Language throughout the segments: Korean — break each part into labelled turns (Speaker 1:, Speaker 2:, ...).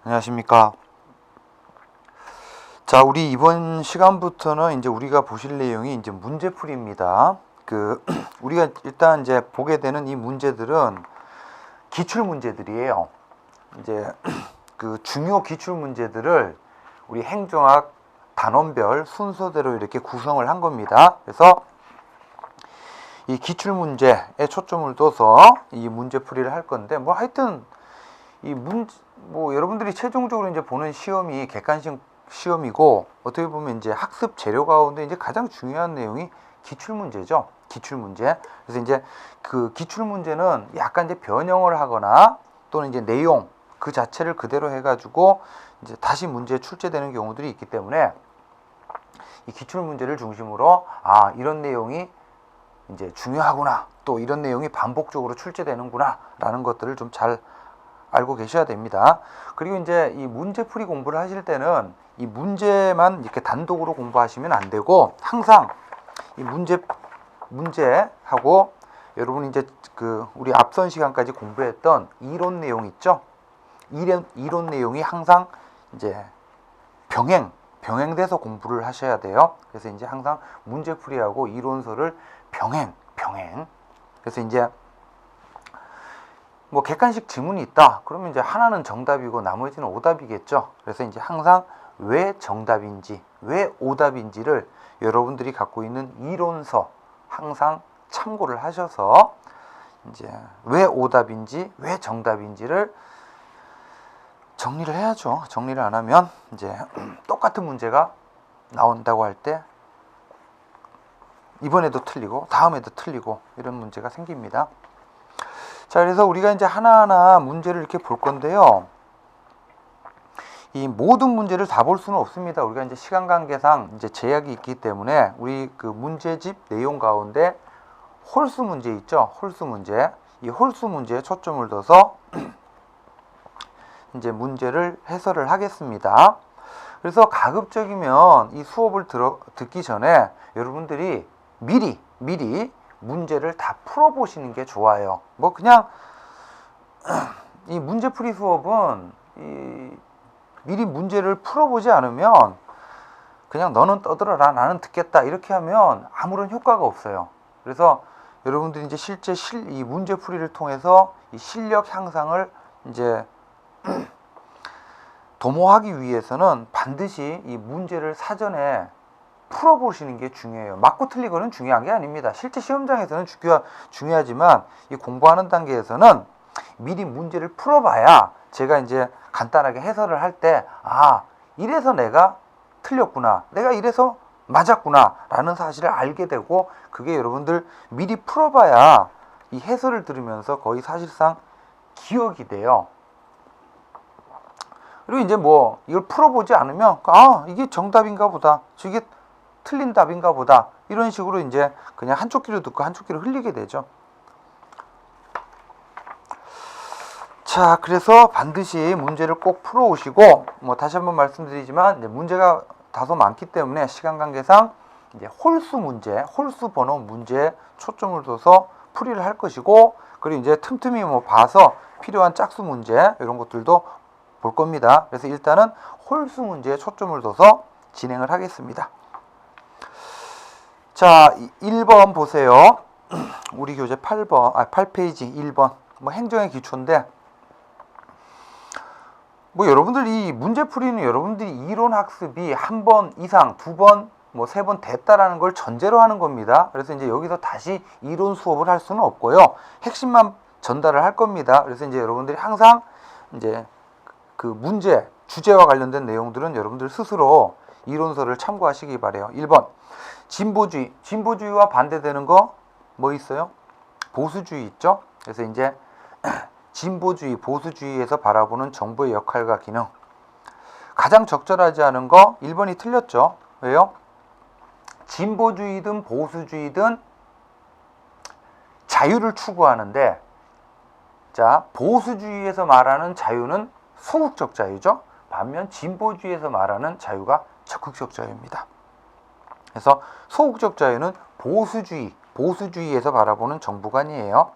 Speaker 1: 안녕하십니까. 자, 우리 이번 시간부터는 이제 우리가 보실 내용이 이제 문제풀이입니다. 우리가 일단 이제 보게 되는 이 문제들은 기출 문제들이에요. 이제 중요 기출 문제들을 우리 행정학 단원별 순서대로 이렇게 구성을 한 겁니다. 그래서 이 기출 문제에 초점을 둬서 이 문제풀이를 할 건데, 하여튼 여러분들이 최종적으로 이제 보는 시험이 객관식 시험이고, 어떻게 보면 이제 학습 재료 가운데 이제 가장 중요한 내용이 기출 문제죠. 기출 문제. 그래서 이제 그 기출 문제는 약간 이제 변형을 하거나 또는 이제 내용 그 자체를 그대로 해가지고 이제 다시 문제에 출제되는 경우들이 있기 때문에 이 기출 문제를 중심으로 이런 내용이 이제 중요하구나, 또 이런 내용이 반복적으로 출제되는구나 라는 것들을 좀 잘 알고 계셔야 됩니다. 그리고 이제 이 문제풀이 공부를 하실 때는 이 문제만 이렇게 단독으로 공부하시면 안 되고, 항상 이 문제하고 여러분 이제 우리 앞선 시간까지 공부했던 이론 내용 있죠? 이론 내용이 항상 이제 병행돼서 공부를 하셔야 돼요. 그래서 이제 항상 문제풀이하고 이론서를 병행. 그래서 이제 객관식 지문이 있다. 그러면 이제 하나는 정답이고 나머지는 오답이겠죠. 그래서 이제 항상 왜 정답인지, 왜 오답인지를 여러분들이 갖고 있는 이론서 항상 참고를 하셔서 이제 왜 오답인지, 왜 정답인지를 정리를 해야죠. 정리를 안 하면 이제 똑같은 문제가 나온다고 할 때 이번에도 틀리고 다음에도 틀리고 이런 문제가 생깁니다. 자, 그래서 우리가 이제 하나하나 문제를 이렇게 볼 건데요. 이 모든 문제를 다 볼 수는 없습니다. 우리가 이제 시간 관계상 이제 제약이 있기 때문에 우리 문제집 내용 가운데 홀수 문제 있죠? 홀수 문제. 이 홀수 문제에 초점을 둬서 이제 문제를 해설을 하겠습니다. 그래서 가급적이면 이 수업을 듣기 전에 여러분들이 미리 문제를 다 풀어보시는 게 좋아요. 그냥 이 문제풀이 수업은 미리 문제를 풀어보지 않으면 그냥 너는 떠들어라, 나는 듣겠다 이렇게 하면 아무런 효과가 없어요. 그래서 여러분들이 이제 실제 이 문제풀이를 통해서 이 실력 향상을 이제 도모하기 위해서는 반드시 이 문제를 사전에 풀어보시는 게 중요해요. 맞고 틀리고는 중요한 게 아닙니다. 실제 시험장에서는 중요하지만 이 공부하는 단계에서는 미리 문제를 풀어봐야 제가 이제 간단하게 해설을 할 때 이래서 내가 틀렸구나, 내가 이래서 맞았구나 라는 사실을 알게 되고, 그게 여러분들 미리 풀어봐야 이 해설을 들으면서 거의 사실상 기억이 돼요. 그리고 이제 이걸 풀어보지 않으면 이게 정답인가 보다, 이게 틀린 답인가 보다, 이런 식으로 이제 그냥 한쪽 귀로 듣고 한쪽 귀로 흘리게 되죠. 자, 그래서 반드시 문제를 꼭 풀어오시고, 다시 한번 말씀드리지만 이제 문제가 다소 많기 때문에 시간 관계상 이제 홀수 번호 문제에 초점을 둬서 풀이를 할 것이고, 그리고 이제 틈틈이 봐서 필요한 짝수 문제 이런 것들도 볼 겁니다. 그래서 일단은 홀수 문제에 초점을 둬서 진행을 하겠습니다. 자, 1번 보세요. 우리 교재 8페이지 1번. 행정의 기초인데, 여러분들 이 문제풀이는 여러분들이 이론 학습이 한 번 이상, 두 번, 세 번 됐다라는 걸 전제로 하는 겁니다. 그래서 이제 여기서 다시 이론 수업을 할 수는 없고요. 핵심만 전달을 할 겁니다. 그래서 이제 여러분들이 항상 이제 문제, 주제와 관련된 내용들은 여러분들 스스로 이론서를 참고하시기 바래요. 1번. 진보주의와 반대되는 거 있어요? 보수주의 있죠? 그래서 이제 진보주의, 보수주의에서 바라보는 정부의 역할과 기능. 가장 적절하지 않은 거 1번이 틀렸죠. 왜요? 진보주의든 보수주의든 자유를 추구하는데, 자, 보수주의에서 말하는 자유는 소극적 자유죠. 반면 진보주의에서 말하는 자유가 적극적 자유입니다. 그래서 소극적 자유는 보수주의에서 바라보는 정부관이에요.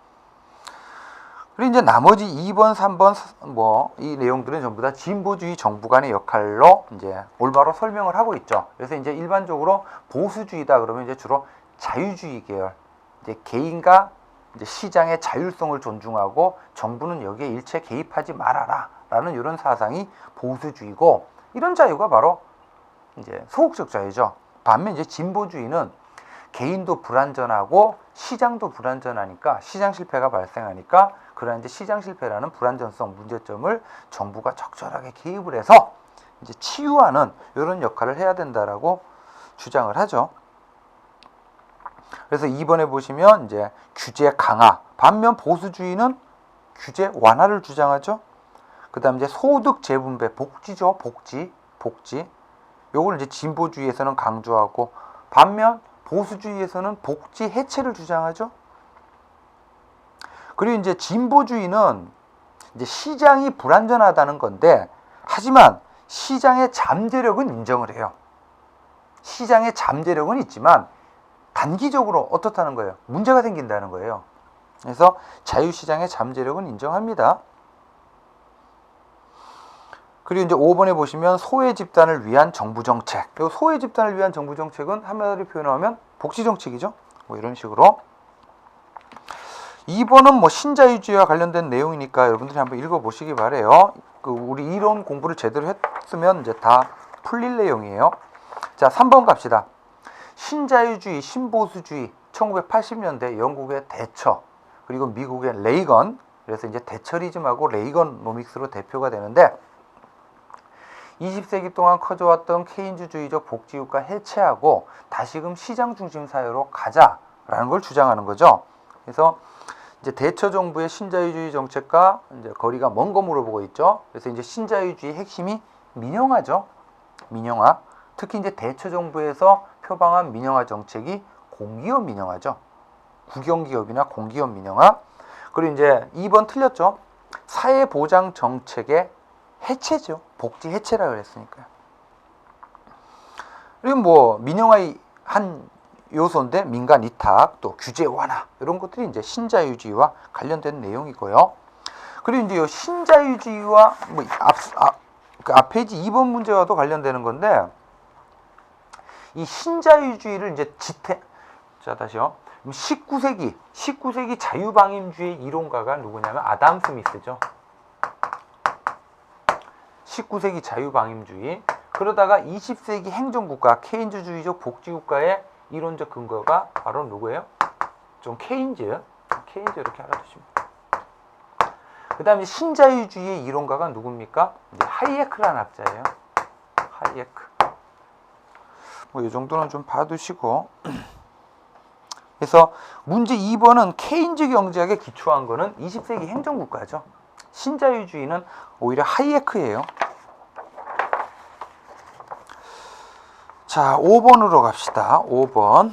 Speaker 1: 그리고 이제 나머지 2번, 3번 뭐 이 내용들은 전부 다 진보주의 정부 간의 역할로 이제 올바로 설명을 하고 있죠. 그래서 이제 일반적으로 보수주의다 그러면 이제 주로 자유주의 계열, 이제 개인과 이제 시장의 자율성을 존중하고 정부는 여기에 일체 개입하지 말아라라는 이런 사상이 보수주의고, 이런 자유가 바로 이제 소극적 자유죠. 반면 이제 진보주의는 개인도 불완전하고 시장도 불완전하니까 시장 실패가 발생하니까 그러한 이제 시장 실패라는 불완전성 문제점을 정부가 적절하게 개입을 해서 이제 치유하는 이런 역할을 해야 된다라고 주장을 하죠. 그래서 2번에 보시면 이제 규제 강화, 반면 보수주의는 규제 완화를 주장하죠. 그다음 이제 소득 재분배, 복지죠, 복지. 요걸 이제 진보주의에서는 강조하고, 반면 보수주의에서는 복지 해체를 주장하죠. 그리고 이제 진보주의는 이제 시장이 불완전하다는 건데, 하지만 시장의 잠재력은 인정을 해요. 시장의 잠재력은 있지만 단기적으로 어떻다는 거예요? 문제가 생긴다는 거예요. 그래서 자유시장의 잠재력은 인정합니다. 그리고 이제 5번에 보시면 소외 집단을 위한 정부 정책. 이 소외 집단을 위한 정부 정책은 한마디로 표현하면 복지 정책이죠. 뭐 이런 식으로. 2번은 뭐 신자유주의와 관련된 내용이니까 여러분들이 한번 읽어보시기 바래요. 우리 이론 공부를 제대로 했으면 이제 다 풀릴 내용이에요. 자, 3번 갑시다. 신자유주의, 신보수주의, 1980년대 영국의 대처, 그리고 미국의 레이건, 그래서 이제 대처리즘하고 레이건노믹스로 대표가 되는데, 20세기 동안 커져왔던 케인즈주의적 복지국가 해체하고 다시금 시장 중심 사회로 가자라는 걸 주장하는 거죠. 그래서 이제 대처 정부의 신자유주의 정책과 이제 거리가 먼 거 물어보고 있죠. 그래서 이제 신자유주의 핵심이 민영화죠. 민영화. 특히 이제 대처 정부에서 표방한 민영화 정책이 공기업 민영화죠. 국영기업이나 공기업 민영화. 그리고 이제 2번 틀렸죠. 사회보장 정책의 해체죠. 복지 해체라 그랬으니까요. 그리고 뭐 민영화의 한 요소인데 민간 위탁, 또 규제 완화, 이런 것들이 이제 신자유주의와 관련된 내용이고요. 그리고 이제 이 신자유주의와 뭐 그 앞에 이제 2번 문제와도 관련되는 건데, 이 신자유주의를 이제 자, 다시요. 19세기 자유방임주의 이론가가 누구냐면 아담 스미스죠. 19세기 자유방임주의. 그러다가 20세기 행정국가, 케인즈주의적 복지국가의 이론적 근거가 바로 누구예요? 좀 케인즈 이렇게 알아두시면. 그 다음에 신자유주의의 이론가가 누굽니까? 이제 하이에크라는 학자예요. 하이에크. 뭐 이 정도는 좀 봐두시고. 그래서 문제 2번은 케인즈 경제학에 기초한 거는 20세기 행정국가죠. 신자유주의는 오히려 하이에크예요. 자, 5번으로 갑시다. 5번.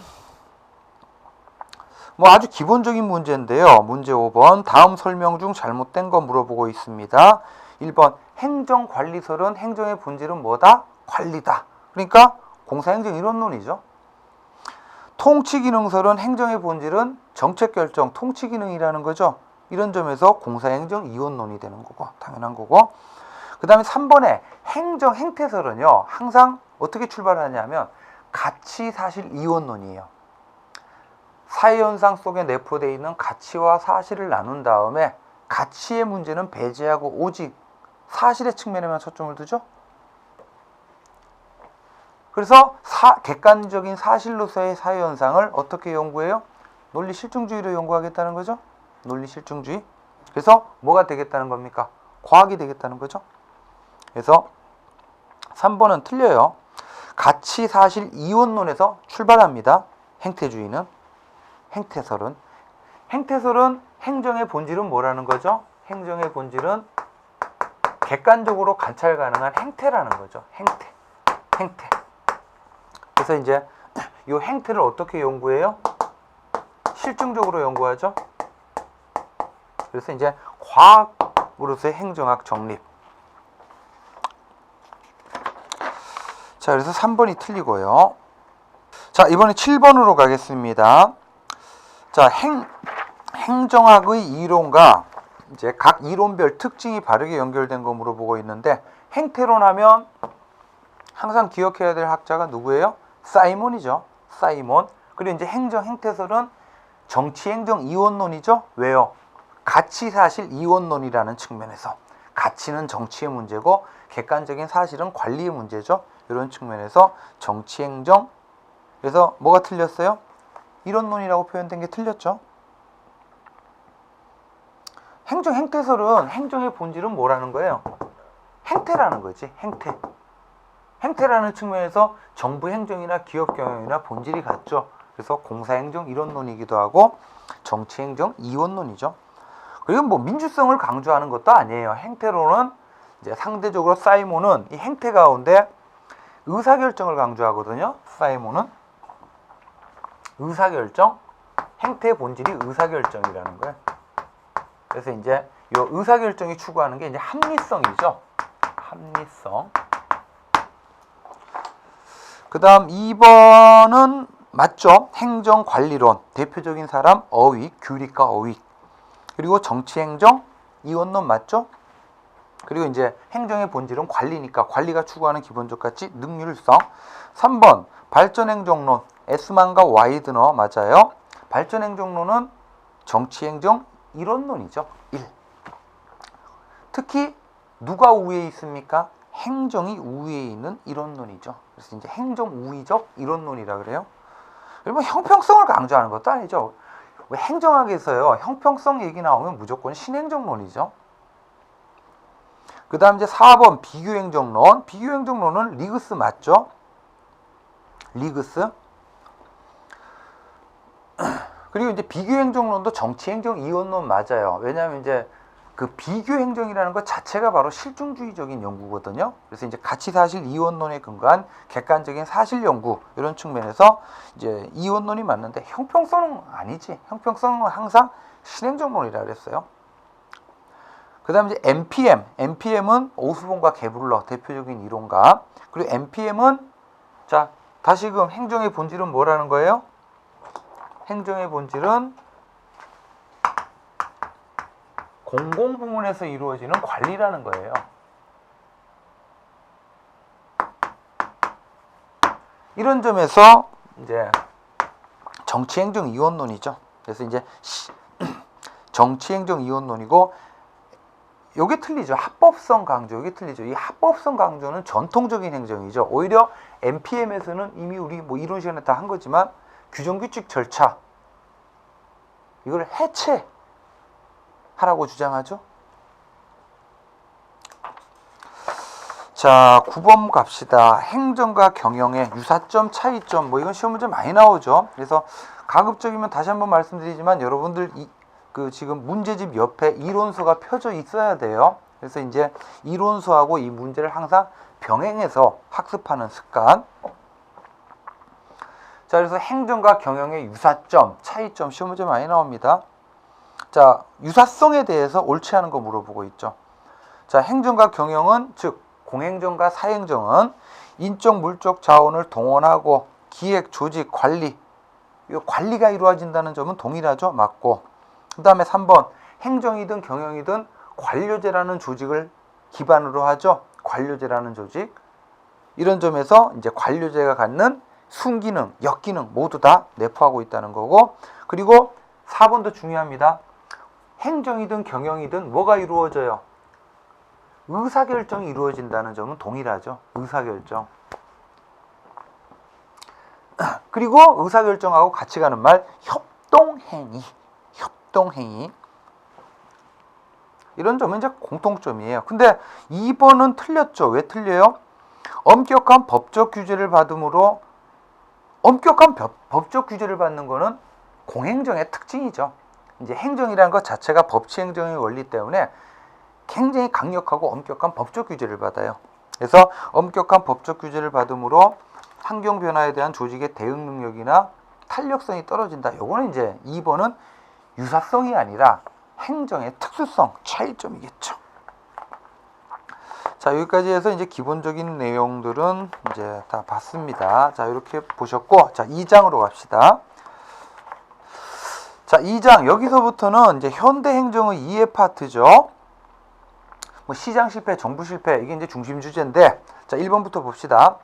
Speaker 1: 뭐 아주 기본적인 문제인데요. 문제 5번. 다음 설명 중 잘못된 거 물어보고 있습니다. 1번. 행정관리설은 행정의 본질은 뭐다? 관리다. 그러니까 공사행정 이론론이죠. 통치기능설은 행정의 본질은 정책결정, 통치기능이라는 거죠. 이런 점에서 공사행정 이원론이 되는 거고, 당연한 거고. 그 다음에 3번에 행정 행태설은요, 항상 어떻게 출발하냐면 가치 사실 이원론이에요. 사회현상 속에 내포되어 있는 가치와 사실을 나눈 다음에 가치의 문제는 배제하고 오직 사실의 측면에만 초점을 두죠. 그래서 객관적인 사실로서의 사회현상을 어떻게 연구해요? 논리실증주의로 연구하겠다는 거죠. 논리실증주의. 그래서 뭐가 되겠다는 겁니까? 과학이 되겠다는 거죠. 그래서 3번은 틀려요. 가치 사실 이원론에서 출발합니다. 행태주의는. 행태설은 행정의 본질은 뭐라는 거죠? 행정의 본질은 객관적으로 관찰 가능한 행태라는 거죠. 행태. 그래서 이제 이 행태를 어떻게 연구해요? 실증적으로 연구하죠. 그래서 이제 과학으로서의 행정학 정립. 자, 그래서 3번이 틀리고요. 자, 이번에 7번으로 가겠습니다. 자, 행정학의 이론과 이제 각 이론별 특징이 바르게 연결된 거 물어보고 있는데, 행태론 하면 항상 기억해야 될 학자가 누구예요? 사이몬이죠. 사이몬. 그리고 이제 행정 행태설은 정치 행정 이원론이죠. 왜요? 가치 사실 이원론이라는 측면에서 가치는 정치의 문제고 객관적인 사실은 관리의 문제죠. 이런 측면에서 정치 행정. 그래서 뭐가 틀렸어요? 이론론이라고 표현된 게 틀렸죠. 행정 행태설은 행정의 본질은 뭐라는 거예요? 행태라는 거지. 행태. 행태라는 측면에서 정부 행정이나 기업 경영이나 본질이 같죠. 그래서 공사행정 이론론이기도 하고 정치행정 이원론이죠. 그리고 뭐 민주성을 강조하는 것도 아니에요. 행태론은 이제 상대적으로 사이몬은 이 행태 가운데 의사결정을 강조하거든요. 사이몬은 의사결정, 행태의 본질이 의사결정이라는 거예요. 그래서 이제 이 의사결정이 추구하는 게 이제 합리성이죠. 합리성. 그 다음 2번은 맞죠? 행정관리론. 대표적인 사람 어휘, 규칙과 어휘. 그리고 정치행정, 이원론 맞죠? 그리고 이제 행정의 본질은 관리니까 관리가 추구하는 기본적 가치, 능률성. 3번 발전행정론. 에스만과 와이드너 맞아요. 발전행정론은 정치행정 이론론이죠. 1. 특히 누가 우위에 있습니까? 행정이 우위에 있는 이론론이죠. 그래서 이제 행정 우위적 이론론이라 그래요. 그리고 형평성을 강조하는 것도 아니죠. 왜 행정학에서요, 형평성 얘기 나오면 무조건 신행정론이죠. 그 다음 이제 4번 비교행정론. 비교행정론은 리그스 맞죠? 리그스. 그리고 이제 비교행정론도 정치행정 이원론 맞아요. 왜냐하면 이제 그 비교행정이라는 것 자체가 바로 실증주의적인 연구거든요. 그래서 이제 가치사실 이원론에 근거한 객관적인 사실 연구 이런 측면에서 이제 이원론이 맞는데 형평성은 아니지. 형평성은 항상 신행정론이라 그랬어요. 그 다음에 이제 NPM은 오스본과 게블러 대표적인 이론가. 그리고 NPM은 자 다시금 행정의 본질은 뭐라는 거예요? 행정의 본질은 공공부문에서 이루어지는 관리라는 거예요. 이런 점에서 이제 정치행정 이원론이죠. 그래서 이제 정치행정 이원론이고, 요게 틀리죠. 합법성 강조, 요게 틀리죠. 이 합법성 강조는 전통적인 행정이죠. 오히려 NPM에서는 이미 우리 뭐 이론 시간에 다 한 거지만 규정규칙 절차 이걸 해체하라고 주장하죠. 자, 9번 갑시다. 행정과 경영의 유사점, 차이점. 뭐 이건 시험 문제 많이 나오죠. 그래서 가급적이면 다시 한번 말씀드리지만 여러분들 그 지금 문제집 옆에 이론서가 펴져 있어야 돼요. 그래서 이제 이론서하고 이 문제를 항상 병행해서 학습하는 습관. 자, 그래서 행정과 경영의 유사점, 차이점 시험 문제 많이 나옵니다. 자, 유사성에 대해서 옳지 않은 거 물어보고 있죠. 자, 행정과 경영은 즉 공행정과 사행정은 인적 물적 자원을 동원하고 기획, 조직, 관리 이 관리가 이루어진다는 점은 동일하죠. 맞고. 그 다음에 3번 행정이든 경영이든 관료제라는 조직을 기반으로 하죠. 관료제라는 조직. 이런 점에서 이제 관료제가 갖는 순기능, 역기능 모두 다 내포하고 있다는 거고. 그리고 4번도 중요합니다. 행정이든 경영이든 뭐가 이루어져요? 의사결정이 이루어진다는 점은 동일하죠. 의사결정. 그리고 의사결정하고 같이 가는 말 협동행위. 협동행위. 이런 점은 이제 공통점이에요. 근데 2번은 틀렸죠. 왜 틀려요? 엄격한 법적 규제를 받음으로 엄격한 법적 규제를 받는 거는 공행정의 특징이죠. 이제 행정이라는 것 자체가 법치행정의 원리 때문에 굉장히 강력하고 엄격한 법적 규제를 받아요. 그래서 엄격한 법적 규제를 받음으로 환경 변화에 대한 조직의 대응 능력이나 탄력성이 떨어진다. 요거는 이제 2번은 유사성이 아니라 행정의 특수성, 차이점이겠죠. 자, 여기까지 해서 이제 기본적인 내용들은 이제 다 봤습니다. 자, 이렇게 보셨고, 자, 2장으로 갑시다. 자, 2장 여기서부터는 이제 현대 행정의 2의 파트죠. 뭐 시장 실패, 정부 실패 이게 이제 중심 주제인데 자, 1번부터 봅시다.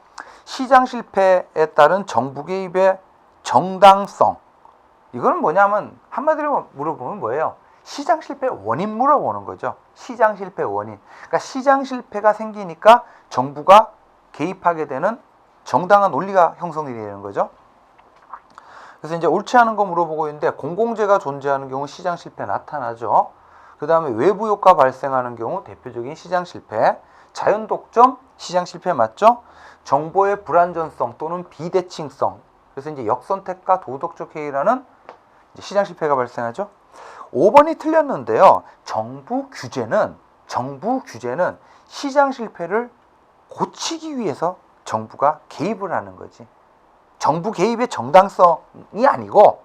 Speaker 1: 시장 실패에 따른 정부 개입의 정당성. 이거는 뭐냐면 한마디로 물어보면 뭐예요? 시장 실패 원인 물어보는 거죠. 시장 실패 원인. 그러니까 시장 실패가 생기니까 정부가 개입하게 되는 정당한 논리가 형성이 되는 거죠. 그래서 이제 옳지 않은 거 물어보고 있는데 공공재가 존재하는 경우 시장 실패 나타나죠. 그 다음에 외부 효과 발생하는 경우 대표적인 시장 실패, 자연 독점, 시장 실패 맞죠? 정보의 불안전성 또는 비대칭성. 그래서 이제 역선택과 도덕적 해이라는 시장 실패가 발생하죠. 5번이 틀렸는데요. 정부 규제는 시장 실패를 고치기 위해서 정부가 개입을 하는 거지. 정부 개입의 정당성이 아니고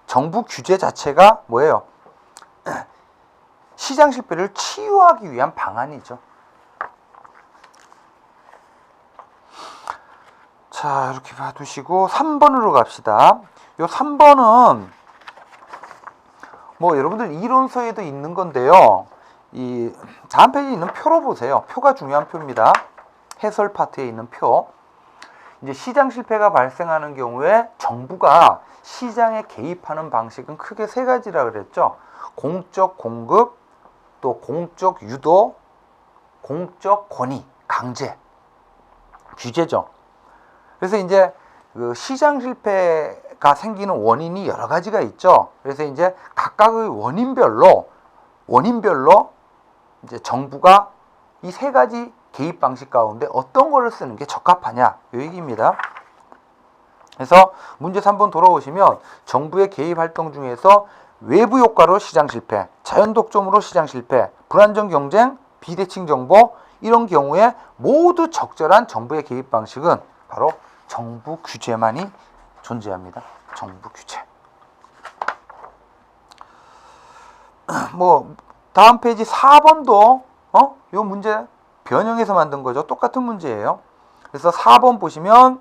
Speaker 1: 정부 규제 자체가 뭐예요? 시장 실패를 치유하기 위한 방안이죠. 자, 이렇게 봐두시고 3번으로 갑시다. 요 3번은 뭐 여러분들 이론서에도 있는 건데요. 이 다음 페이지에 있는 표로 보세요. 표가 중요한 표입니다. 해설 파트에 있는 표. 이제 시장 실패가 발생하는 경우에 정부가 시장에 개입하는 방식은 크게 세 가지라 그랬죠. 공적 공급, 또 공적 유도, 공적 권위, 강제, 규제죠. 그래서 이제 그 시장 실패가 생기는 원인이 여러 가지가 있죠. 그래서 이제 각각의 원인별로 이제 정부가 이 세 가지 개입 방식 가운데 어떤 거를 쓰는 게 적합하냐 이 얘기입니다. 그래서 문제 3번 돌아오시면 정부의 개입 활동 중에서 외부 효과로 시장 실패, 자연 독점으로 시장 실패, 불안정 경쟁, 비대칭 정보 이런 경우에 모두 적절한 정부의 개입 방식은 바로 정부 규제만이 존재합니다. 정부 규제. 뭐 다음 페이지 4번도 요 문제 변형해서 만든 거죠. 똑같은 문제예요. 그래서 4번 보시면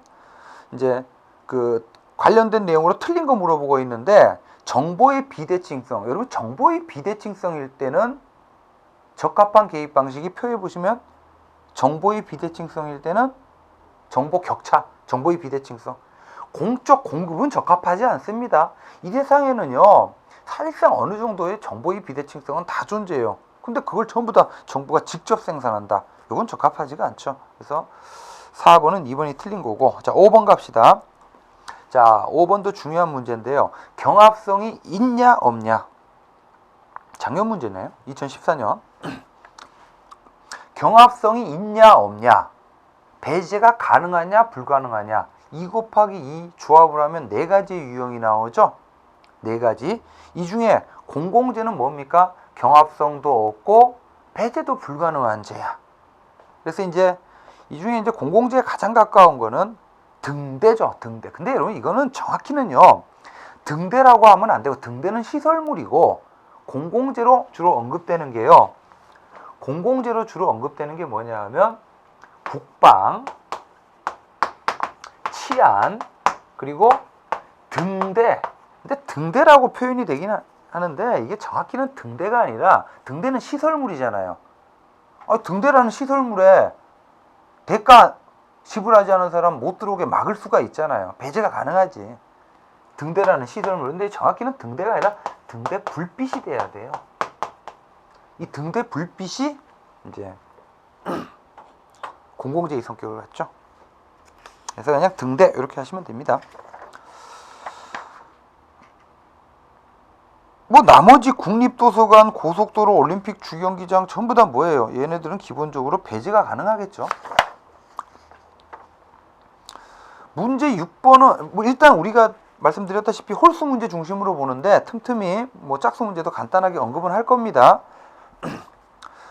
Speaker 1: 이제 그 관련된 내용으로 틀린 거 물어보고 있는데 정보의 비대칭성. 여러분 정보의 비대칭성일 때는 적합한 개입 방식이 표에 보시면 정보의 비대칭성일 때는 정보 격차, 정보의 비대칭성. 공적 공급은 적합하지 않습니다. 이 세상에는요. 사실상 어느 정도의 정보의 비대칭성은 다 존재해요. 근데 그걸 전부 다 정부가 직접 생산한다. 이건 적합하지가 않죠. 그래서 4번은 2번이 틀린 거고. 자, 5번 갑시다. 자, 5번도 중요한 문제인데요. 경합성이 있냐 없냐. 작년 문제네요. 2014년. 경합성이 있냐 없냐. 배제가 가능하냐 불가능하냐. 2 곱하기 2 조합을 하면 4가지의 유형이 나오죠. 4가지. 이 중에 공공재는 뭡니까? 경합성도 없고 배제도 불가능한 죄야. 그래서 이제 이 중에 이제 공공재에 가장 가까운 거는 등대죠. 등대. 근데 여러분 이거는 정확히는요. 등대라고 하면 안 되고 등대는 시설물이고 공공재로 주로 언급되는 게요. 공공재로 주로 언급되는 게 뭐냐 하면 국방, 치안, 그리고 등대. 근데 등대라고 표현이 되긴 하는데 이게 정확히는 등대가 아니라 등대는 시설물이잖아요. 등대라는 시설물에 대가 지불하지 않은 사람 못 들어오게 막을 수가 있잖아요. 배제가 가능하지. 등대라는 시설물. 근데 정확히는 등대가 아니라 등대 불빛이 돼야 돼요. 이 등대 불빛이 이제 공공재의 성격을 갖죠. 그래서 그냥 등대 이렇게 하시면 됩니다. 뭐 나머지 국립도서관, 고속도로, 올림픽 주경기장 전부 다 뭐예요? 얘네들은 기본적으로 배제가 가능하겠죠. 문제 6번은 뭐 일단 우리가 말씀드렸다시피 홀수 문제 중심으로 보는데 틈틈이 뭐 짝수 문제도 간단하게 언급은 할 겁니다.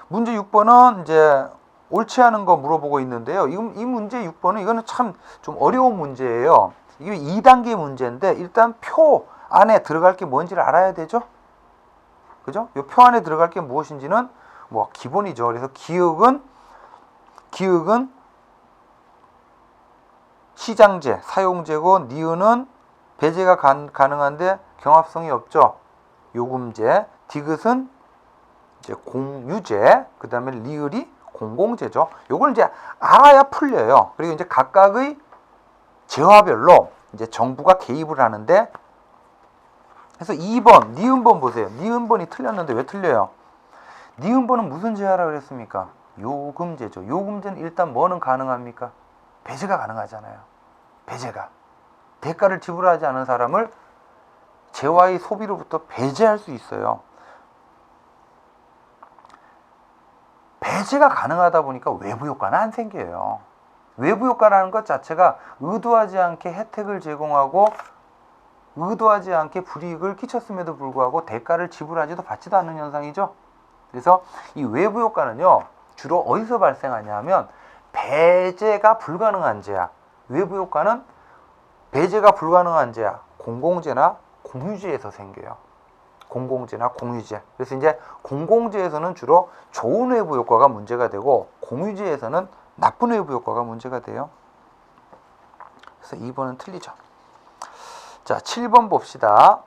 Speaker 1: 문제 6번은 이제 옳지 않은 거 물어보고 있는데요. 이 문제 6번은 이거는 참 좀 어려운 문제예요. 이게 2단계 문제인데 일단 표 안에 들어갈 게 뭔지를 알아야 되죠. 그죠? 이 표 안에 들어갈 게 무엇인지는 뭐 기본이죠. 그래서 기역은 시장재, 사용재고 니은은 배제가 가능한데 경합성이 없죠. 요금제, 디귿은 이제 공유제, 그 다음에 리을이 공공제죠. 요걸 이제 알아야 풀려요. 그리고 이제 각각의 재화별로 이제 정부가 개입을 하는데, 그래서 2번 니은번 보세요. 니은번이 틀렸는데 왜 틀려요? 니은번은 무슨 제화라고 그랬습니까? 요금제죠. 요금제는 일단 뭐는 가능합니까? 배제가 가능하잖아요. 배제가. 대가를 지불하지 않은 사람을 재화의 소비로부터 배제할 수 있어요. 배제가 가능하다 보니까 외부 효과는 안 생겨요. 외부 효과라는 것 자체가 의도하지 않게 혜택을 제공하고 의도하지 않게 불이익을 끼쳤음에도 불구하고 대가를 지불하지도 받지도 않는 현상이죠. 그래서 이 외부 효과는요, 주로 어디서 발생하냐 하면 배제가 불가능한 제약. 외부 효과는 배제가 불가능한 제약, 공공재나 공유제에서 생겨요. 공공재나 공유제. 그래서 이제 공공재에서는 주로 좋은 외부 효과가 문제가 되고, 공유제에서는 나쁜 외부 효과가 문제가 돼요. 그래서 2번은 틀리죠. 자, 7번 봅시다.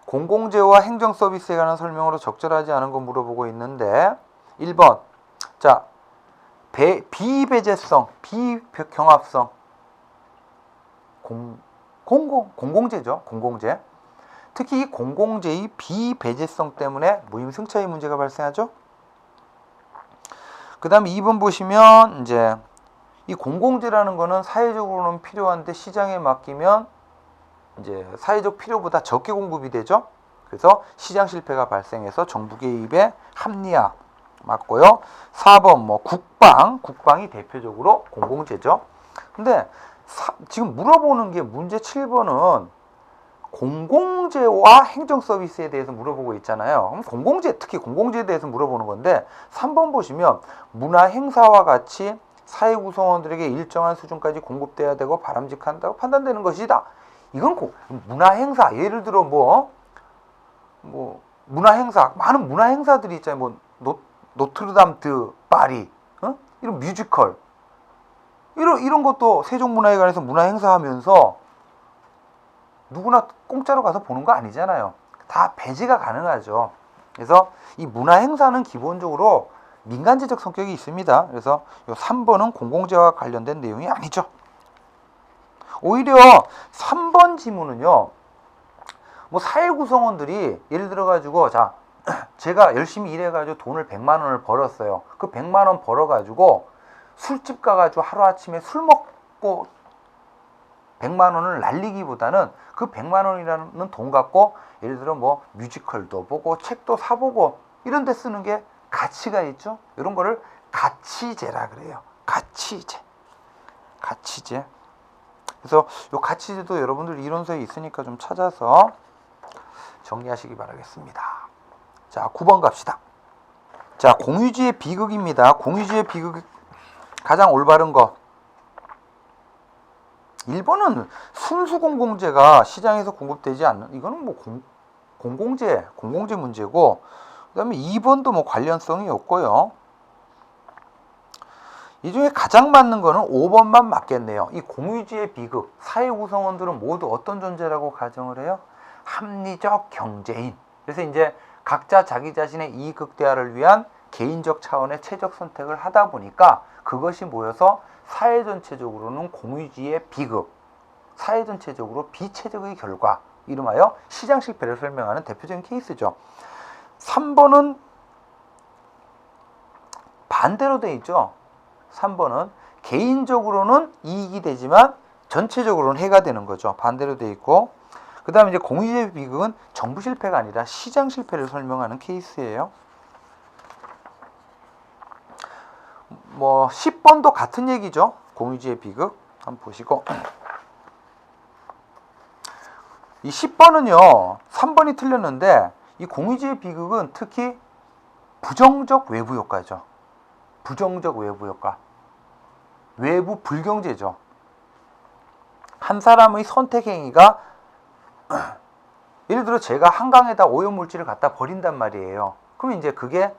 Speaker 1: 공공재와 행정서비스에 관한 설명으로 적절하지 않은 거 물어보고 있는데, 1번. 자, 비배제성, 비경합성. 공공재죠. 공공재. 특히 이 공공재의 비배제성 때문에 무임승차의 문제가 발생하죠. 그 다음에 2번 보시면 이제 이 공공재라는 거는 사회적으로는 필요한데 시장에 맡기면 이제 사회적 필요보다 적게 공급이 되죠. 그래서 시장 실패가 발생해서 정부 개입의 합리화 맞고요. 4번 뭐 국방이 대표적으로 공공재죠. 근데 지금 물어보는 게 문제 7번은 공공재와 행정서비스에 대해서 물어보고 있잖아요. 그럼 공공재, 특히 공공재에 대해서 물어보는 건데, 3번 보시면 문화행사와 같이 사회 구성원들에게 일정한 수준까지 공급돼야 되고 바람직하다고 판단되는 것이다. 이건 문화행사, 예를 들어 뭐 문화행사, 많은 문화행사들이 있잖아요. 뭐 노트르담 드 파리, 이런 뮤지컬, 이런 것도 세종문화회관에서 문화행사하면서 누구나 공짜로 가서 보는 거 아니잖아요. 다 배제가 가능하죠. 그래서 이 문화행사는 기본적으로 민간재적 성격이 있습니다. 그래서 이 3번은 공공재와 관련된 내용이 아니죠. 오히려 3번 지문은요, 뭐 사회 구성원들이 예를 들어 가지고, 자, 제가 열심히 일해 가지고 돈을 100만 원을 벌었어요. 그 100만 원 벌어 가지고 술집 가 가지고 하루아침에 술 먹고 100만 원을 날리기보다는 그 100만 원이라는 돈 갖고 예를 들어 뭐 뮤지컬도 보고 책도 사보고 이런 데 쓰는 게 가치가 있죠. 이런 거를 가치제라 그래요. 가치제. 그래서 이 가치제도 여러분들 이론서에 있으니까 좀 찾아서 정리하시기 바라겠습니다. 자, 9번 갑시다. 자, 공유지의 비극입니다. 공유지의 비극 가장 올바른 거. 1번은 순수 공공재가 시장에서 공급되지 않는, 이거는 뭐 공공재 문제고, 그 다음에 2번도 뭐 관련성이 없고요. 이 중에 가장 맞는 거는 5번만 맞겠네요. 이 공유지의 비극, 사회 구성원들은 모두 어떤 존재라고 가정을 해요? 합리적 경제인. 그래서 이제 각자 자기 자신의 이익 극대화를 위한 개인적 차원의 최적 선택을 하다 보니까 그것이 모여서 사회 전체적으로는 공유지의 비극, 사회 전체적으로 비체적의 결과, 이름하여 시장 실패를 설명하는 대표적인 케이스죠. 3번은 반대로 돼 있죠. 3번은 개인적으로는 이익이 되지만 전체적으로는 해가 되는 거죠. 반대로 돼 있고, 그 다음에 이제 공유지의 비극은 정부 실패가 아니라 시장 실패를 설명하는 케이스예요. 뭐 10번도 같은 얘기죠. 공유지의 비극 한번 보시고, 이 10번은요 3번이 틀렸는데, 이 공유지의 비극은 특히 부정적 외부 효과죠. 부정적 외부 효과, 외부 불경제죠. 한 사람의 선택 행위가 예를 들어 제가 한강에다 오염물질을 갖다 버린단 말이에요. 그럼 이제 그게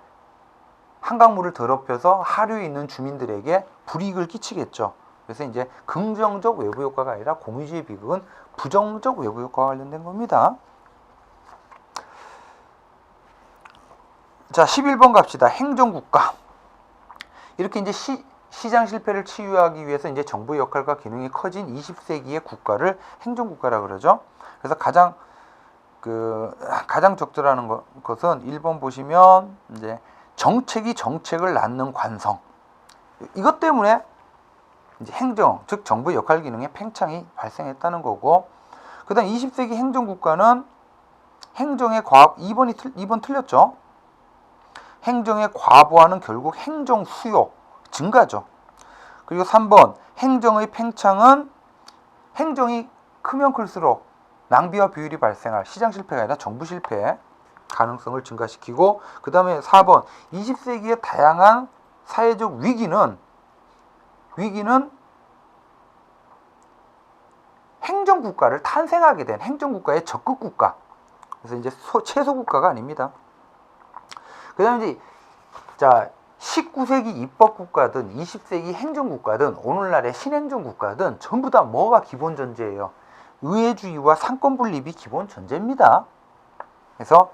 Speaker 1: 한강물을 더럽혀서 하류에 있는 주민들에게 불이익을 끼치겠죠. 그래서 이제 긍정적 외부 효과가 아니라 공유지의 비극은 부정적 외부 효과와 관련된 겁니다. 자, 11번 갑시다. 행정국가. 이렇게 이제 시장 실패를 치유하기 위해서 이제 정부의 역할과 기능이 커진 20세기의 국가를 행정국가라 그러죠. 그래서 가장 적절한 것은 1번 보시면 이제 정책이 정책을 낳는 관성. 이것 때문에 이제 행정, 즉 정부의 역할 기능에 팽창이 발생했다는 거고, 그다음 20세기 행정국가는 행정의 2번 틀렸죠. 행정의 과부하는 결국 행정 수요 증가죠. 그리고 3번 행정의 팽창은 행정이 크면 클수록 낭비와 비효율이 발생할 시장 실패가 아니라 정부 실패의 가능성을 증가시키고, 그 다음에 4번 20세기의 다양한 사회적 위기는 행정국가를 탄생하게 된 행정국가의 적극국가, 그래서 이제 최소국가가 아닙니다. 그 다음에 이제 자 19세기 입법국가든 20세기 행정국가든 오늘날의 신행정국가든 전부 다 뭐가 기본 전제예요? 의회주의와 상권분립이 기본 전제입니다. 그래서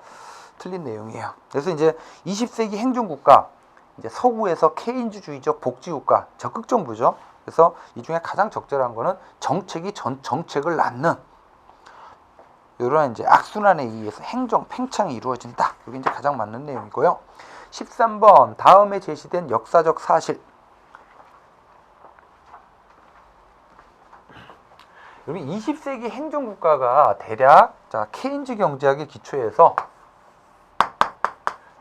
Speaker 1: 틀린 내용이에요. 그래서 이제 20세기 행정국가, 이제 서구에서 케인즈주의적 복지국가, 적극정부죠. 그래서 이 중에 가장 적절한 거는 정책이 정책을 낳는 이런 이제 악순환에 의해서 행정 팽창이 이루어진다. 이게 이제 가장 맞는 내용이고요. 13번 다음에 제시된 역사적 사실. 여러분 20세기 행정국가가 대략 케인즈 경제학의 기초에서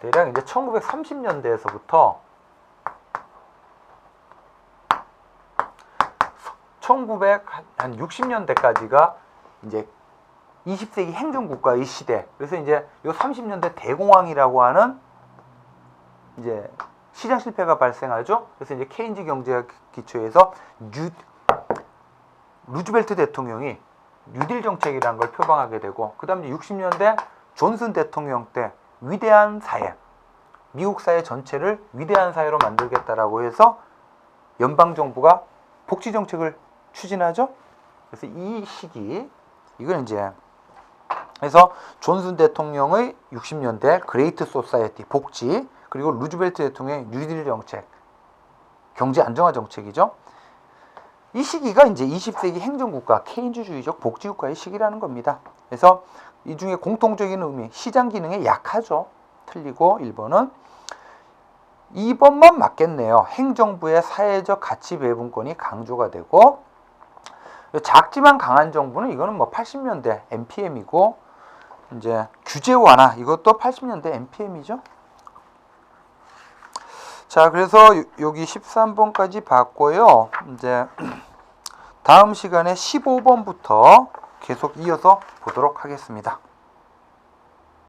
Speaker 1: 대략 이제 1930년대에서부터 1960년대까지가 이제 20세기 행정국가의 시대. 그래서 이제 요 30년대 대공황이라고 하는 이제 시장 실패가 발생하죠. 그래서 이제 케인즈 경제학 기초에서 루즈벨트 대통령이 뉴딜 정책이라는 걸 표방하게 되고, 그 다음에 60년대 존슨 대통령 때 위대한 사회, 미국 사회 전체를 위대한 사회로 만들겠다라고 해서 연방정부가 복지 정책을 추진하죠. 그래서 이 시기, 이건 이제 그래서 존슨 대통령의 60년대 그레이트 소사이어티 복지, 그리고 루즈벨트 대통령의 뉴딜 정책, 경제 안정화 정책이죠. 이 시기가 이제 20세기 행정국가, 케인즈주의적 복지국가의 시기라는 겁니다. 그래서 이 중에 공통적인 의미, 시장 기능에 약하죠. 틀리고 1번은 2번만 맞겠네요. 행정부의 사회적 가치 배분권이 강조가 되고, 작지만 강한 정부는 이거는 뭐 80년대 NPM이고, 이제 규제 완화 이것도 80년대 NPM이죠. 자, 그래서 여기 13번까지 봤고요. 이제 다음 시간에 15번부터 계속 이어서 보도록 하겠습니다.